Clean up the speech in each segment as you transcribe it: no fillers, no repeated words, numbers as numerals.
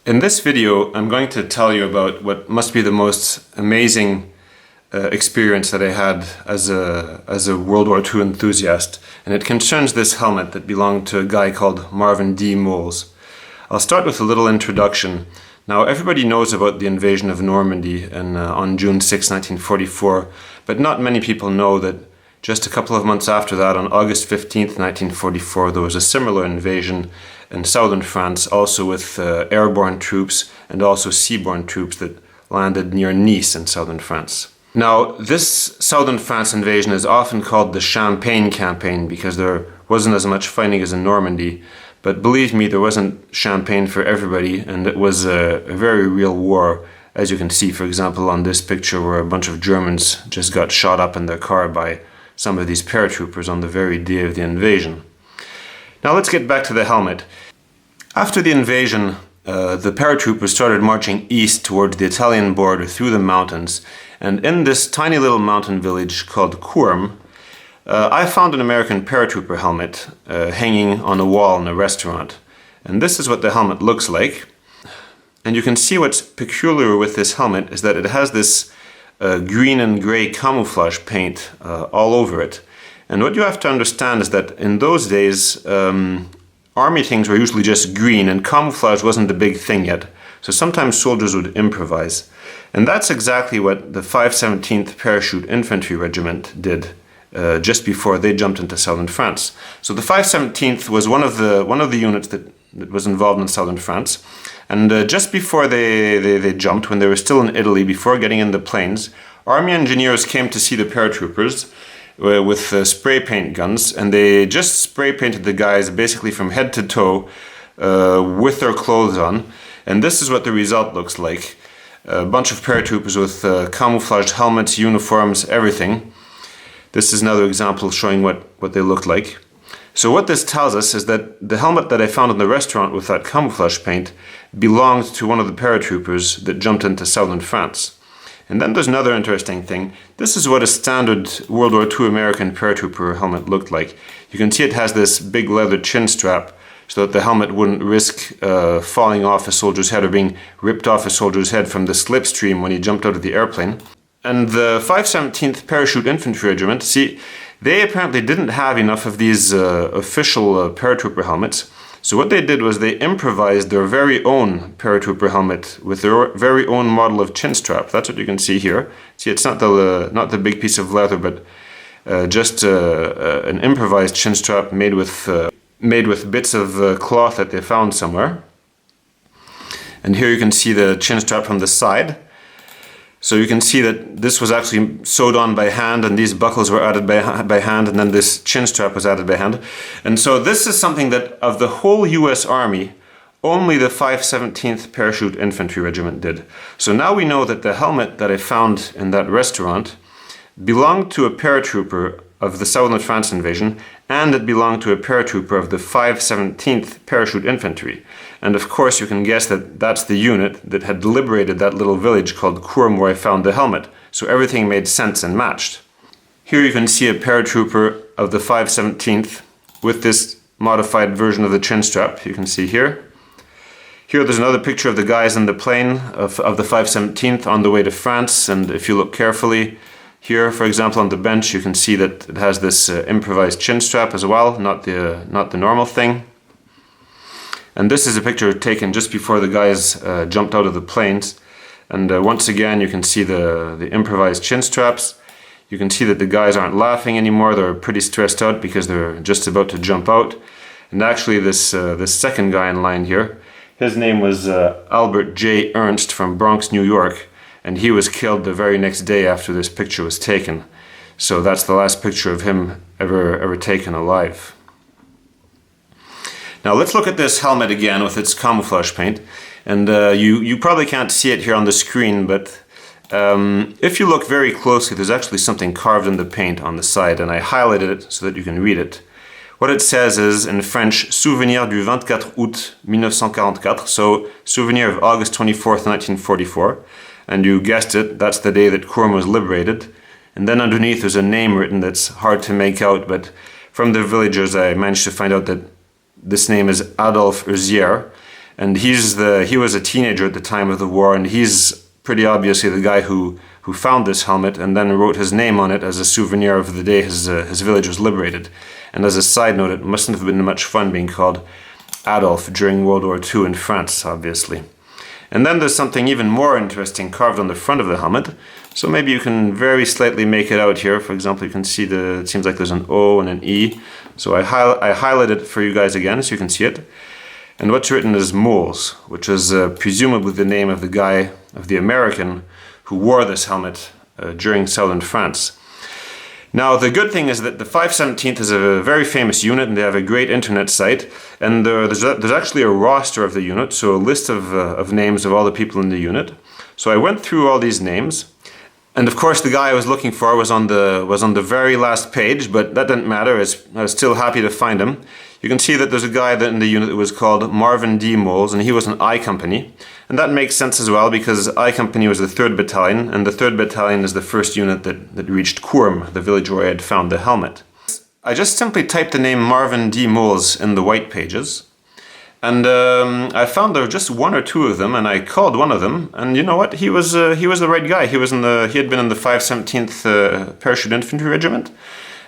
In this video, I'm going to tell you about what must be the most amazing experience that I had as a World War II enthusiast, and it concerns this helmet that belonged to a guy called Marvin D. Moles. I'll start with a little introduction. Now, everybody knows about the invasion of Normandy on June 6, 1944, but not many people know that just a couple of months after that, on August 15, 1944, there was a similar invasion in southern France, also with airborne troops and also seaborne troops that landed near Nice in southern France. Now, this southern France invasion is often called the Champagne campaign because there wasn't as much fighting as in Normandy, but believe me, there wasn't champagne for everybody, and it was a very real war, as you can see, for example, on this picture where a bunch of Germans just got shot up in their car by some of these paratroopers on the very day of the invasion. Now let's get back to the helmet. After the invasion, the paratroopers started marching east towards the Italian border through the mountains, and in this tiny little mountain village called Courm, I found an American paratrooper helmet hanging on a wall in a restaurant. And this is what the helmet looks like. And you can see what's peculiar with this helmet is that it has this green and gray camouflage paint all over it. And what you have to understand is that in those days, army things were usually just green and camouflage wasn't the big thing yet. So sometimes soldiers would improvise. And that's exactly what the 517th Parachute Infantry Regiment did just before they jumped into southern France. So the 517th was one of the units that was involved in southern France. And just before they jumped, when they were still in Italy, before getting in the planes, army engineers came to see the paratroopers with spray paint guns, and they just spray painted the guys basically from head to toe with their clothes on. And this is what the result looks like. A bunch of paratroopers with camouflaged helmets, uniforms, everything. This is another example showing what they looked like. So what this tells us is that the helmet that I found in the restaurant with that camouflage paint belonged to one of the paratroopers that jumped into southern France. And then there's another interesting thing. This is what a standard World War II American paratrooper helmet looked like. You can see it has this big leather chin strap so that the helmet wouldn't risk falling off a soldier's head or being ripped off a soldier's head from the slipstream when he jumped out of the airplane. And the 517th Parachute Infantry Regiment, see, they apparently didn't have enough of these official paratrooper helmets. So what they did was they improvised their very own paratrooper helmet with their very own model of chin strap. That's what you can see here. See, it's not the big piece of leather, but just an improvised chin strap made with bits of cloth that they found somewhere. And here you can see the chin strap from the side. So you can see that this was actually sewed on by hand, and these buckles were added by hand, and then this chin strap was added by hand. And so this is something that of the whole US Army, only the 517th Parachute Infantry Regiment did. So now we know that the helmet that I found in that restaurant belonged to a paratrooper of the southern France invasion, and it belonged to a paratrooper of the 517th Parachute Infantry. And of course you can guess that that's the unit that had liberated that little village called Courm where I found the helmet. So everything made sense and matched. Here you can see a paratrooper of the 517th with this modified version of the chin strap, you can see here. Here there's another picture of the guys in the plane of the 517th on the way to France, and if you look carefully, here, for example, on the bench, you can see that it has this improvised chin strap as well, not the normal thing. And this is a picture taken just before the guys jumped out of the planes. And once again, you can see the improvised chin straps. You can see that the guys aren't laughing anymore. They're pretty stressed out because they're just about to jump out. And actually, this second guy in line here, his name was Albert J. Ernst from Bronx, New York. And he was killed the very next day after this picture was taken. So that's the last picture of him ever taken alive. Now let's look at this helmet again with its camouflage paint. And you probably can't see it here on the screen, but if you look very closely, there's actually something carved in the paint on the side, and I highlighted it so that you can read it. What it says is, in French, souvenir du 24 août 1944, so souvenir of August 24th, 1944. And you guessed it, that's the day that Courm was liberated. And then underneath there's a name written that's hard to make out, but from the villagers I managed to find out that this name is Adolphe Urzier. And he was a teenager at the time of the war, and he's pretty obviously the guy who found this helmet and then wrote his name on it as a souvenir of the day his village was liberated. And as a side note, it mustn't have been much fun being called Adolf during World War II in France, obviously. And then there's something even more interesting carved on the front of the helmet. So maybe you can very slightly make it out here. For example, you can see it seems like there's an O and an E. So I highlighted it for you guys again so you can see it. And what's written is Moles, which is presumably the name of the American who wore this helmet during southern France. Now, the good thing is that the 517th is a very famous unit, and they have a great internet site. And there's actually a roster of the unit, so a list of names of all the people in the unit. So I went through all these names, and of course the guy I was looking for was on the very last page, but that didn't matter. I was still happy to find him. You can see that there's a guy in the unit that was called Marvin D. Moles, and he was an I Company. And that makes sense as well, because I Company was the 3rd Battalion, and the 3rd Battalion is the first unit that reached Courm, the village where I had found the helmet. I just simply typed the name Marvin D. Moles in the white pages, and I found there were just 1 or 2 of them, and I called one of them, and you know what? He was the right guy. He had been in the 517th Parachute Infantry Regiment.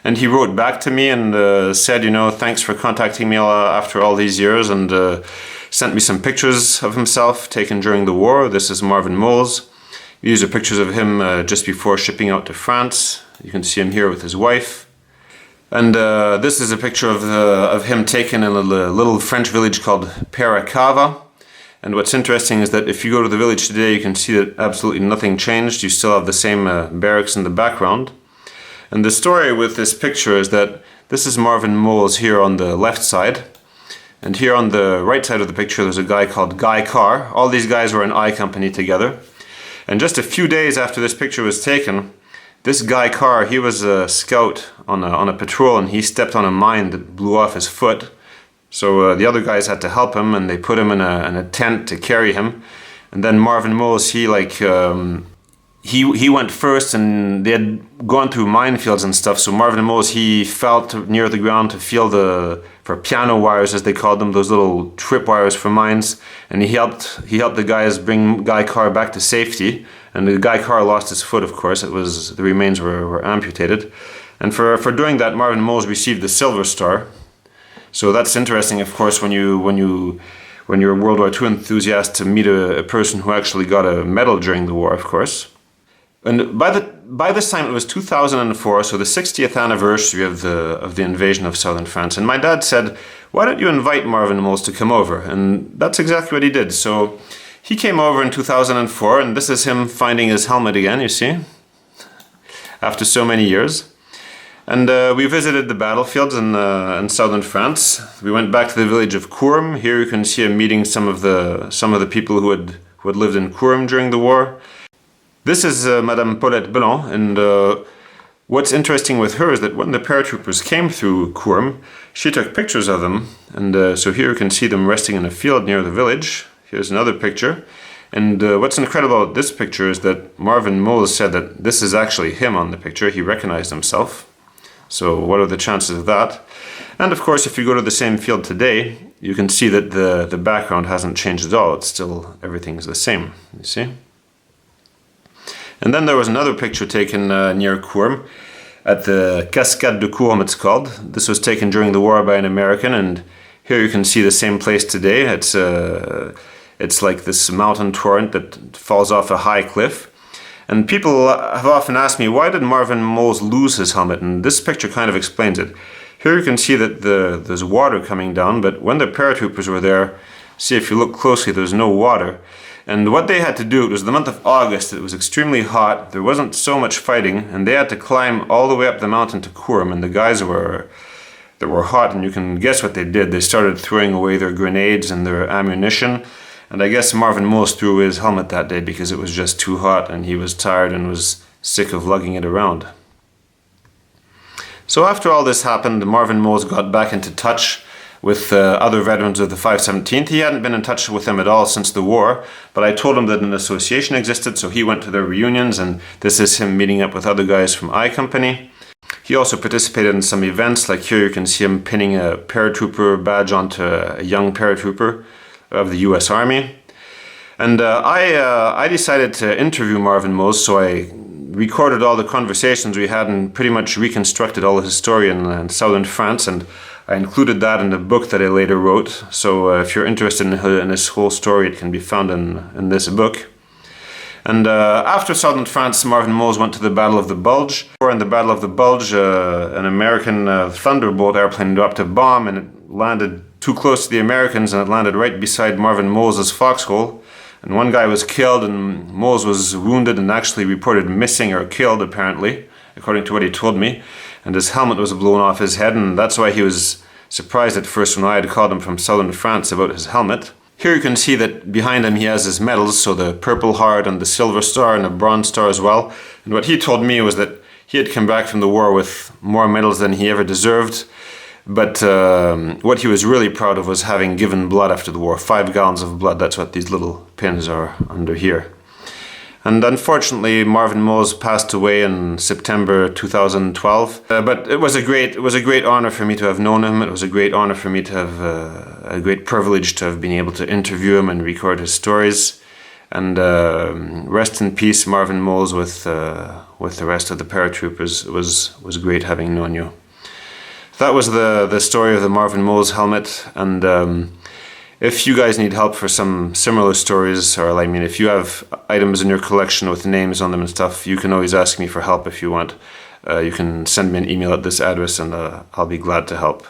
And he wrote back to me and said, thanks for contacting me after all these years, and sent me some pictures of himself taken during the war. This is Marvin Moles. These are pictures of him just before shipping out to France. You can see him here with his wife. And this is a picture of him taken in a little French village called Parachute. And what's interesting is that if you go to the village today, you can see that absolutely nothing changed. You still have the same barracks in the background. And the story with this picture is that this is Marvin Moles here on the left side. And here on the right side of the picture, there's a guy called Guy Carr. All these guys were in I Company together. And just a few days after this picture was taken, this Guy Carr, he was a scout on a patrol, and he stepped on a mine that blew off his foot. So the other guys had to help him, and they put him in a tent to carry him. And then Marvin Moles, he went first, and they had gone through minefields and stuff. So Marvin Moles, he fell near the ground to feel for piano wires, as they called them, those little trip wires for mines. And he helped the guys bring Guy Carr back to safety. And the Guy Carr lost his foot, of course. The remains were amputated. And for doing that, Marvin Moles received the Silver Star. So that's interesting, of course, when you're a World War II enthusiast, to meet a person who actually got a medal during the war, of course. And by this time it was 2004, so the 60th anniversary of the invasion of southern France. And my dad said, "Why don't you invite Marvin Moles to come over?" And that's exactly what he did. So he came over in 2004, and this is him finding his helmet again, you see, after so many years. And we visited the battlefields in southern France. We went back to the village of Courm. Here you can see him meeting some of the people who had lived in Courm during the war. This is Madame Paulette Blanc, and what's interesting with her is that when the paratroopers came through Courm, she took pictures of them, and so here you can see them resting in a field near the village. Here's another picture, and what's incredible about this picture is that Marvin Moles said that this is actually him on the picture. He recognized himself. So what are the chances of that? And of course, if you go to the same field today, you can see that the background hasn't changed at all. It's still, everything's the same, you see? And then there was another picture taken near Courm, at the Cascade de Courm it's called. This was taken during the war by an American, and here you can see the same place today. It's like this mountain torrent that falls off a high cliff. And people have often asked me, why did Marvin Moles lose his helmet? And this picture kind of explains it. Here you can see that there's water coming down, but when the paratroopers were there, see if you look closely, there's no water. And what they had to do, it was the month of August, it was extremely hot, there wasn't so much fighting, and they had to climb all the way up the mountain to Courm, and the guys were hot, and you can guess what they did. They started throwing away their grenades and their ammunition, and I guess Marvin Moles threw his helmet that day because it was just too hot, and he was tired and was sick of lugging it around. So after all this happened, Marvin Moles got back into touch with other veterans of the 517th. He hadn't been in touch with them at all since the war, but I told him that an association existed, so he went to their reunions, and this is him meeting up with other guys from I Company. He also participated in some events, like here you can see him pinning a paratrooper badge onto a young paratrooper of the US Army. And I decided to interview Marvin Moles, so I recorded all the conversations we had and pretty much reconstructed all his story in southern France, and I included that in the book that I later wrote. So if you're interested in this whole story, it can be found in this book. And after southern France, Marvin Moles went to the Battle of the Bulge. In the Battle of the Bulge, an American Thunderbolt airplane dropped a bomb, and it landed too close to the Americans, and it landed right beside Marvin Moles' foxhole. And one guy was killed, and Moles was wounded and actually reported missing or killed, apparently, according to what he told me. And his helmet was blown off his head, and that's why he was surprised at first when I had called him from southern France about his helmet. Here you can see that behind him he has his medals, so the Purple Heart and the Silver Star and the Bronze Star as well. And what he told me was that he had come back from the war with more medals than he ever deserved. But what he was really proud of was having given blood after the war, 5 gallons of blood. That's what these little pins are under here. And unfortunately, Marvin Moles passed away in September 2012. But it was a great honor for me to have known him. It was a great honor for me to have a great privilege to have been able to interview him and record his stories. And rest in peace, Marvin Moles, with the rest of the paratroopers. It was great having known you. That was the story of the Marvin Moles helmet, and if you guys need help for some similar stories, or I mean if you have items in your collection with names on them and stuff, you can always ask me for help if you want. You can send me an email at this address and I'll be glad to help.